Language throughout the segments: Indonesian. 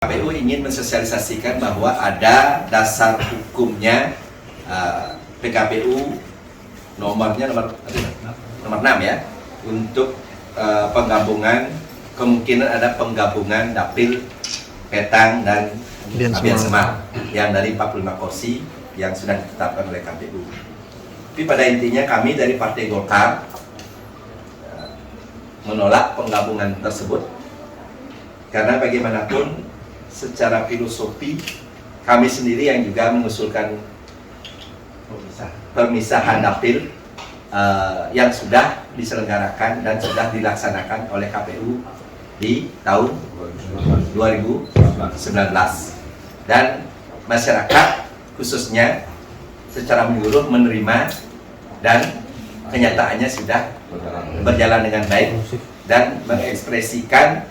KPU ingin mensosialisasikan bahwa ada dasar hukumnya PKPU nomornya nomor 6 ya, untuk penggabungan, kemungkinan ada penggabungan dapil Petang dan Abian Semal yang dari 45 kursi yang sudah ditetapkan oleh KPU. Tapi pada intinya kami dari Partai Golkar menolak penggabungan tersebut karena bagaimanapun secara filosofi kami sendiri yang juga mengusulkan permisahan dapil yang sudah diselenggarakan dan sudah dilaksanakan oleh KPU di tahun 2019, dan masyarakat khususnya secara menyeluruh menerima dan kenyataannya sudah berjalan dengan baik dan mengekspresikan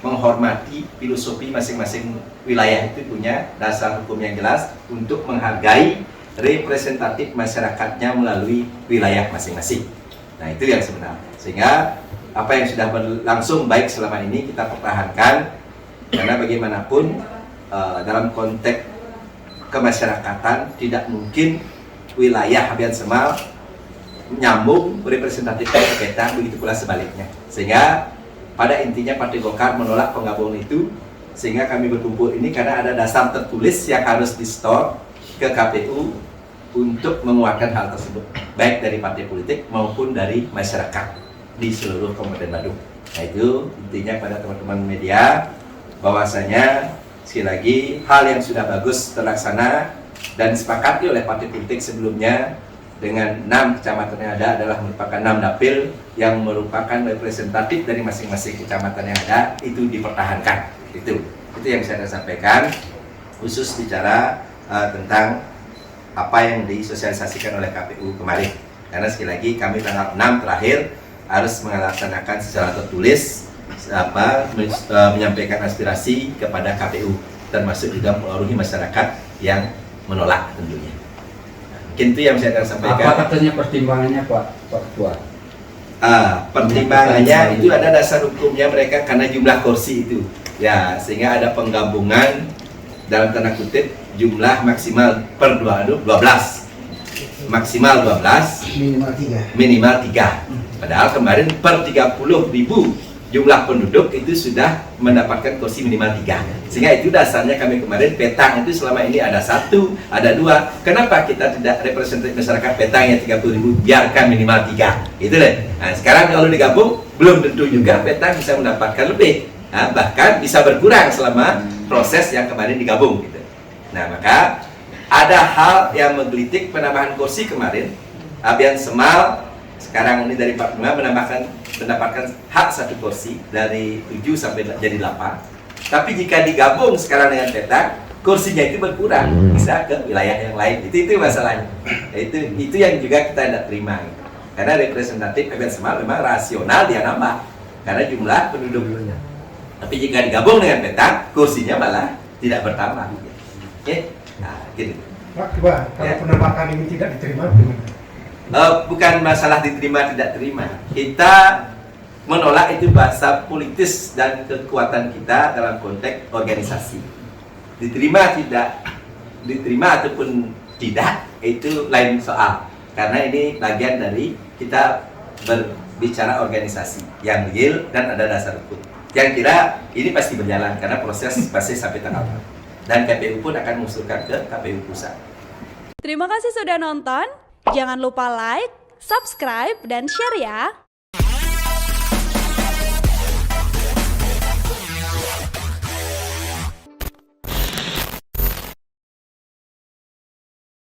menghormati filosofi masing-masing wilayah itu punya dasar hukum yang jelas untuk menghargai representatif masyarakatnya melalui wilayah masing-masing. Nah, itu yang sebenarnya. Sehingga apa yang sudah berlangsung baik selama ini kita pertahankan, karena bagaimanapun dalam konteks kemasyarakatan tidak mungkin wilayah Abian Semal nyambung representatifnya ke Petang, begitu pula sebaliknya. Sehingga pada intinya Partai Golkar menolak penggabungan itu, sehingga kami berkumpul ini karena ada dasar tertulis yang harus di-store ke KPU untuk menguatkan hal tersebut, baik dari partai politik maupun dari masyarakat di seluruh Kabupaten Badung. Nah, itu intinya pada teman-teman media, bahwasanya sekali lagi hal yang sudah bagus terlaksana dan disepakati oleh partai politik sebelumnya dengan 6 kecamatan yang ada adalah merupakan 6 dapil yang merupakan representatif dari masing-masing kecamatan yang ada, itu dipertahankan. Itu yang saya sampaikan khusus bicara tentang apa yang disosialisasikan oleh KPU kemarin. Karena sekali lagi kami tanggal 6 terakhir harus melaksanakan secara tertulis menyampaikan aspirasi kepada KPU, termasuk juga mempengaruhi masyarakat yang menolak tentunya. Mungkin itu yang saya akan sampaikan. Apa katanya pertimbangannya Pak Ketua? Pertimbangannya itu ada dasar hukumnya mereka karena jumlah kursi itu. Ya, sehingga ada penggabungan dalam tanda kutip jumlah maksimal per 12. Maksimal 12, minimal 3. Padahal kemarin per 30.000 jumlah penduduk itu sudah mendapatkan kursi minimal 3. Sehingga itu dasarnya kami kemarin Petang itu selama ini ada 1, ada 2. Kenapa kita tidak representatif masyarakat Petang yang 30.000, biarkan minimal 3. Itu deh. Nah, sekarang kalau digabung belum tentu juga Petang bisa mendapatkan lebih. Nah, bahkan bisa berkurang selama proses yang kemarin digabung gitu. Nah, maka ada hal yang menggelitik penambahan kursi kemarin. Abian Semal sekarang ini dari 45 mendapatkan hak 1 kursi dari 7 sampai jadi 8. Tapi jika digabung sekarang dengan Petang, kursinya itu berkurang, bisa ke wilayah yang lain. Itu masalahnya. Itu yang juga kita tidak terima. Karena representatif Abian Semal memang rasional dia nambah karena jumlah penduduknya. Tapi jika digabung dengan Petang, kursinya malah tidak bertambah. Oke, nah gitu. Pak, coba kalau penambahan ini tidak diterima gimana? Bukan masalah diterima tidak terima. Kita menolak itu bahasa politis dan kekuatan kita dalam konteks organisasi. Diterima ataupun tidak itu lain soal. Karena ini bagian dari kita berbicara organisasi yang real dan ada dasar hukum. Yang kira ini pasti berjalan karena proses pasti sampai tanggal 4. Dan KPU pun akan mengusulkan ke KPU pusat. Terima kasih sudah nonton. Jangan lupa like, subscribe, dan share ya.